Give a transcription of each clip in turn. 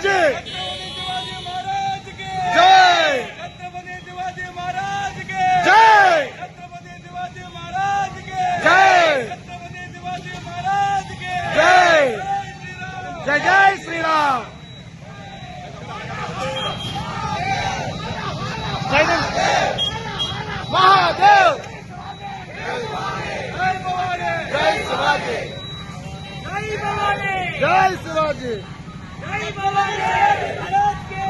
శివాజీ జై छत्रपति शिवाजी महाराज के जय छत्रपति शिवाजी महाराज के जय छत्रपति शिवाजी महाराज के जय जय जय श्री राम जय महादेव जय शिवाजी जय भवानी जय शिवाजी जय भवानी महाराज के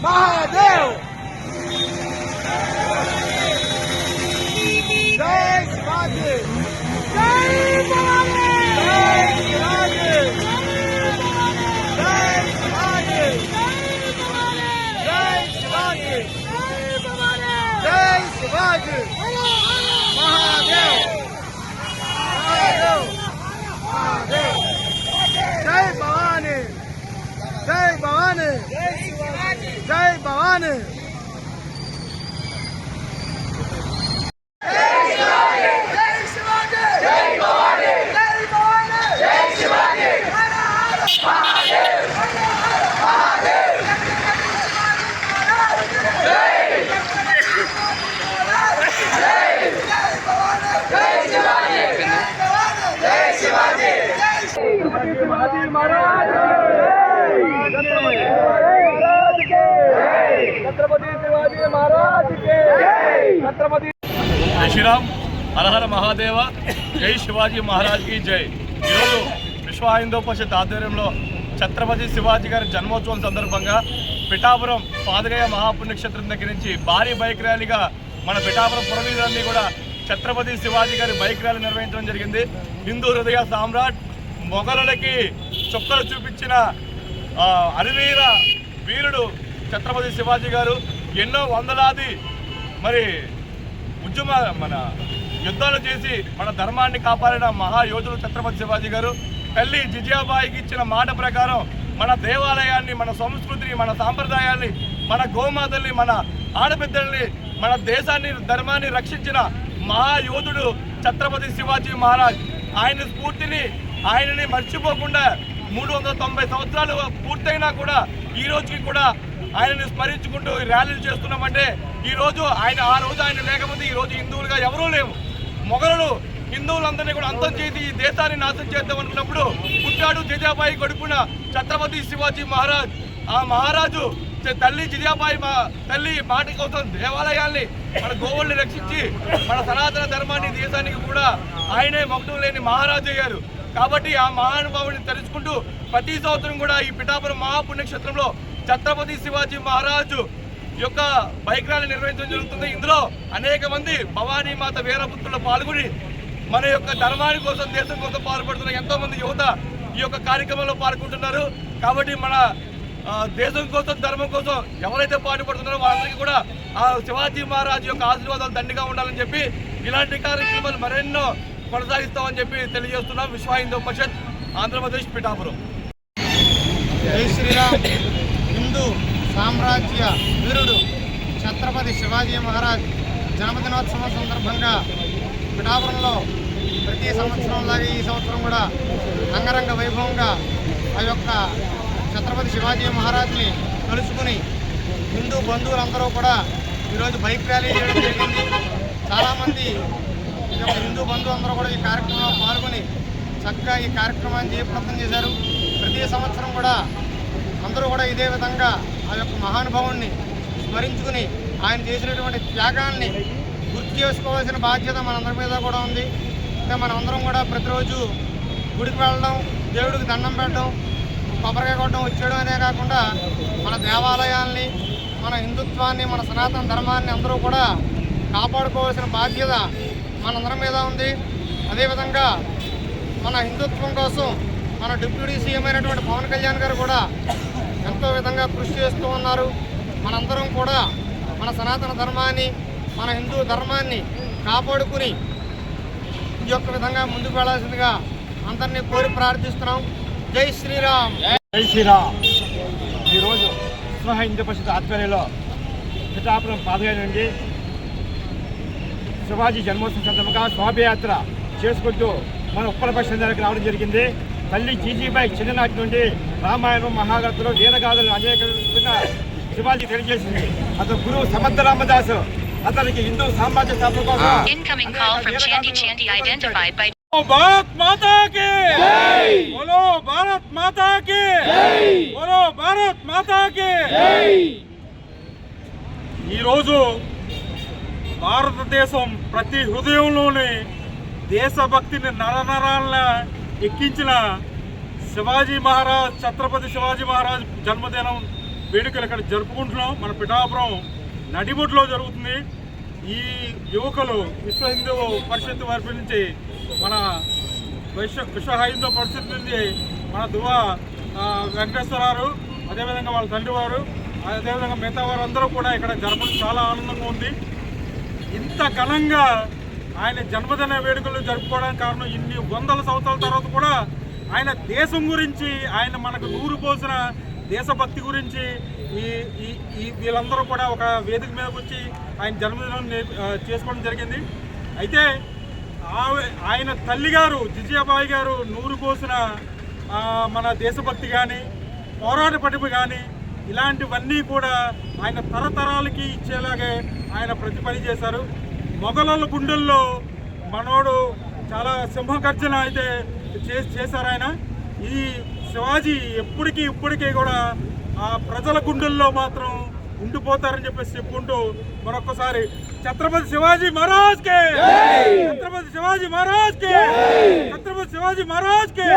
महादेव जय शिवाजी जय भवानी जय शिवाजी जय शिवाजी जय शिवाजी जय शिवाजी महादेव महादेव महादेव जय भवानी जय भवानी जय भवानी शिवाजी महाराज छत्रपति शिवाजी महाराज के छत्रपति जय श्रीराम हर हर महादेव जय शिवाजी महाराज की जय ఈరోజు విశ్వ హిందూ పరిషత్ ఆధ్వర్యంలో ఛత్రపతి శివాజీ గారి జన్మోత్సవం సందర్భంగా పిఠాపురం పాదగయ మహాపుణ్యక్షేత్రం దగ్గర నుంచి భారీ బైక్ ర్యాలీగా మన పిఠాపురం పురవీధులన్నీ కూడా ఛత్రపతి శివాజీ గారి బైక్ ర్యాలీ నిర్వహించడం జరిగింది. హిందూ హృదయ సామ్రాట్ మొఘలులకి చుక్కలు చూపించిన అరివీర వీరుడు ఛత్రపతి శివాజీ గారు. ఎన్నో వందలాది మరి మన యుద్ధాలు చేసి మన ధర్మాన్ని కాపాడిన మహాయోధుడు ఛత్రపతి శివాజీ గారు. తల్లి జిజియాబాయికి ఇచ్చిన మాట ప్రకారం మన దేవాలయాన్ని, మన సంస్కృతిని, మన సాంప్రదాయాల్ని, మన గోమాతల్ని, మన ఆడబిడ్డల్ని, మన దేశాన్ని, ధర్మాన్ని రక్షించిన మహాయోధుడు ఛత్రపతి శివాజీ మహారాజ్. ఆయన స్ఫూర్తిని, ఆయనని మర్చిపోకుండా 390 సంవత్సరాలు పూర్తయినా కూడా ఈ రోజుకి కూడా ఆయనని స్మరించుకుంటూ ర్యాలీలు చేస్తున్నామంటే ఈరోజు ఆ రోజు ఆయన లేకపోతే ఈ రోజు హిందువులుగా ఎవరూ లేవు. మొఘలులు హిందువులందరినీ కూడా అంతం చేసి ఈ దేశాన్ని నాశనం చేద్దాం అనుకున్నప్పుడు పుట్టాడు జిజాబాయి కొడుకున ఛత్రపతి శివాజీ మహారాజ్. ఆ మహారాజు తల్లి జిజాబాయి తల్లి మాట కోసం దేవాలయాల్ని, మన గోవుల్ని రక్షించి మన సనాతన ధర్మాన్ని, దేశానికి కూడా ఆయనే మకుటం లేని మహారాజు అయ్యారు. కాబట్టి ఆ మహానుభావుని తలుచుకుంటూ ప్రతి సంవత్సరం కూడా ఈ పిఠాపురం మహాపుణ్యక్షేత్రంలో ఛత్రపతి శివాజీ మహారాజు యొక్క బైక్ ర్యాలీ నిర్వహించడం జరుగుతుంది. ఇందులో అనేక మంది భవానీ మాత వీరపుత్రులు పాల్గొని మన యొక్క ధర్మాని కోసం, దేశం కోసం పాల్పడుతున్న ఎంతో మంది యువత ఈ యొక్క కార్యక్రమంలో పాల్గొంటున్నారు. కాబట్టి మన దేశం కోసం, ధర్మం కోసం ఎవరైతే పాటుపడుతున్నారో వాళ్ళందరికీ కూడా ఆ శివాజీ మహారాజు యొక్క ఆశీర్వాదాలు దండిగా ఉండాలని చెప్పి ఇలాంటి కార్యక్రమాలు మరెన్నో కొనసాగిస్తామని చెప్పి తెలియజేస్తున్నాం. విశ్వ హిందూ పరిషత్ ఆంధ్రప్రదేశ్ పిఠాపురం. జై శ్రీరామ్. హిందూ సామ్రాజ్య వీరుడు ఛత్రపతి శివాజీ మహారాజ్ జన్మదినోత్సవం సందర్భంగా పిఠాపురంలో ప్రతి సంవత్సరంలాగే ఈ సంవత్సరం కూడా అంగరంగ వైభవంగా ఆ యొక్క ఛత్రపతి శివాజీ మహారాజ్ని కలుసుకుని హిందూ బంధువులందరూ కూడా ఈరోజు బైక్ ర్యాలీ చేయడం జరిగింది. చాలామంది ఈ యొక్క హిందూ బంధువులందరూ కూడా ఈ కార్యక్రమంలో పాల్గొని చక్కగా ఈ కార్యక్రమాన్ని జయప్రదం చేశారు. ప్రతి సంవత్సరం కూడా అందరూ కూడా ఇదే విధంగా ఆ యొక్క మహానుభావుణ్ణి స్మరించుకుని ఆయన చేసినటువంటి త్యాగాన్ని గుర్తు చేసుకోవాల్సిన బాధ్యత మనందరి మీద కూడా ఉంది. అంటే మనమందరం కూడా ప్రతిరోజు గుడికి వెళ్ళడం, దేవుడికి దండం పెట్టడం, కొబ్బరికాయ కొట్టడం, వచ్చేయడం అనే కాకుండా మన దేవాలయాల్ని, మన హిందుత్వాన్ని, మన సనాతన ధర్మాన్ని అందరూ కూడా కాపాడుకోవాల్సిన బాధ్యత మనందరి మీద ఉంది. అదేవిధంగా మన హిందుత్వం కోసం మన డిప్యూటీ సీఎం అయినటువంటి పవన్ కళ్యాణ్ గారు కూడా ఎంతో విధంగా కృషి చేస్తూ ఉన్నారు. మనందరం కూడా మన సనాతన ధర్మాన్ని, మన హిందూ ధర్మాన్ని కాపాడుకుని ఈ యొక్క విధంగా ముందుకు వెళ్లాల్సిందిగా అందరినీ కోరి ప్రార్థిస్తున్నాం. జై శ్రీరామ్. జై శ్రీరామ్. ఈరోజు విశ్వ హిందూ పరిషత్ ఆధ్వర్యంలో పిఠాపురం పాదయాత్ర నుండి శివాజీ జన్మోత్సవం సందర్భంగా శోభయాత్ర చేసుకుంటూ మన ఉప్పలపక్షం దగ్గరికి రావడం జరిగింది. తల్లి జీజీబాయి చిన్ననాటి నుండి రామాయణం, మహాగతులు, వీరగాథలు అనేక శివాజీ తెలియజేసింది. అతను గురువు సమర్థ రామదాసు. అతనికి హిందూ సామ్రాజ్య స్థాపన కోసం Incoming call from Chandy Chandy identified by Bharat మాతా కి జై, బోలో భారత్ మాతా కి జై, బోలో భారత్ మాతా కి జై. ఈరోజు భారతదేశం ప్రతి హృదయంలోని దేశభక్తిని నరనరాల ఎక్కించిన శివాజీ మహారాజ్, ఛత్రపతి శివాజీ మహారాజ్ జన్మదినం వేడుకలు ఇక్కడ జరుపుకుంటున్నాం. మన పిఠాపురం నడిబొడ్లో జరుగుతుంది. ఈ యువకులు విశ్వ హిందూ పరిషత్ వారి నుంచి, మన విశ్వ హిందూ పరిషత్ నుంచి మన దువా వెంకటేశ్వరరావు, అదేవిధంగా వాళ్ళ తండ్రి వారు, అదేవిధంగా మిగతా వారందరూ కూడా ఇక్కడ జరపడం చాలా ఆనందంగా ఉంది. ఇంత ఘనంగా ఆయన జన్మదిన వేడుకలు జరుపుకోవడానికి కారణం ఇన్ని వందల సంవత్సరాల తర్వాత కూడా ఆయన దేశం గురించి, ఆయన మనకు నూరు పోసిన దేశభక్తి గురించి ఈ వీళ్ళందరూ కూడా ఒక వేదిక మీదకి వచ్చి ఆయన జన్మదినం చేసుకోవడం జరిగింది. అయితే ఆయన తల్లిగారు జిజియాబాయి గారు నూరు పోసిన మన దేశభక్తి కానీ, పోరాట పటిమ కానీ, ఇలాంటివన్నీ కూడా ఆయన తరతరాలకి ఇచ్చేలాగే ఆయన ప్రతి పని చేశారు. మొఘలుల గుండెల్లో మనోడు చాలా సింహగర్జన అయితే చేశారు ఆయన. ఈ శివాజీ ఇప్పటికీ కూడా ఆ ప్రజల గుండెల్లో మాత్రం ఉండిపోతారని చెప్పేసి చెప్పుకుంటూ మరొకసారి ఛత్రపతి శివాజీ మహారాజ్ కే, ఛత్రపతి శివాజీ మహారాజ్ కే, ఛత్రపతి శివాజీ మహారాజ్ కే.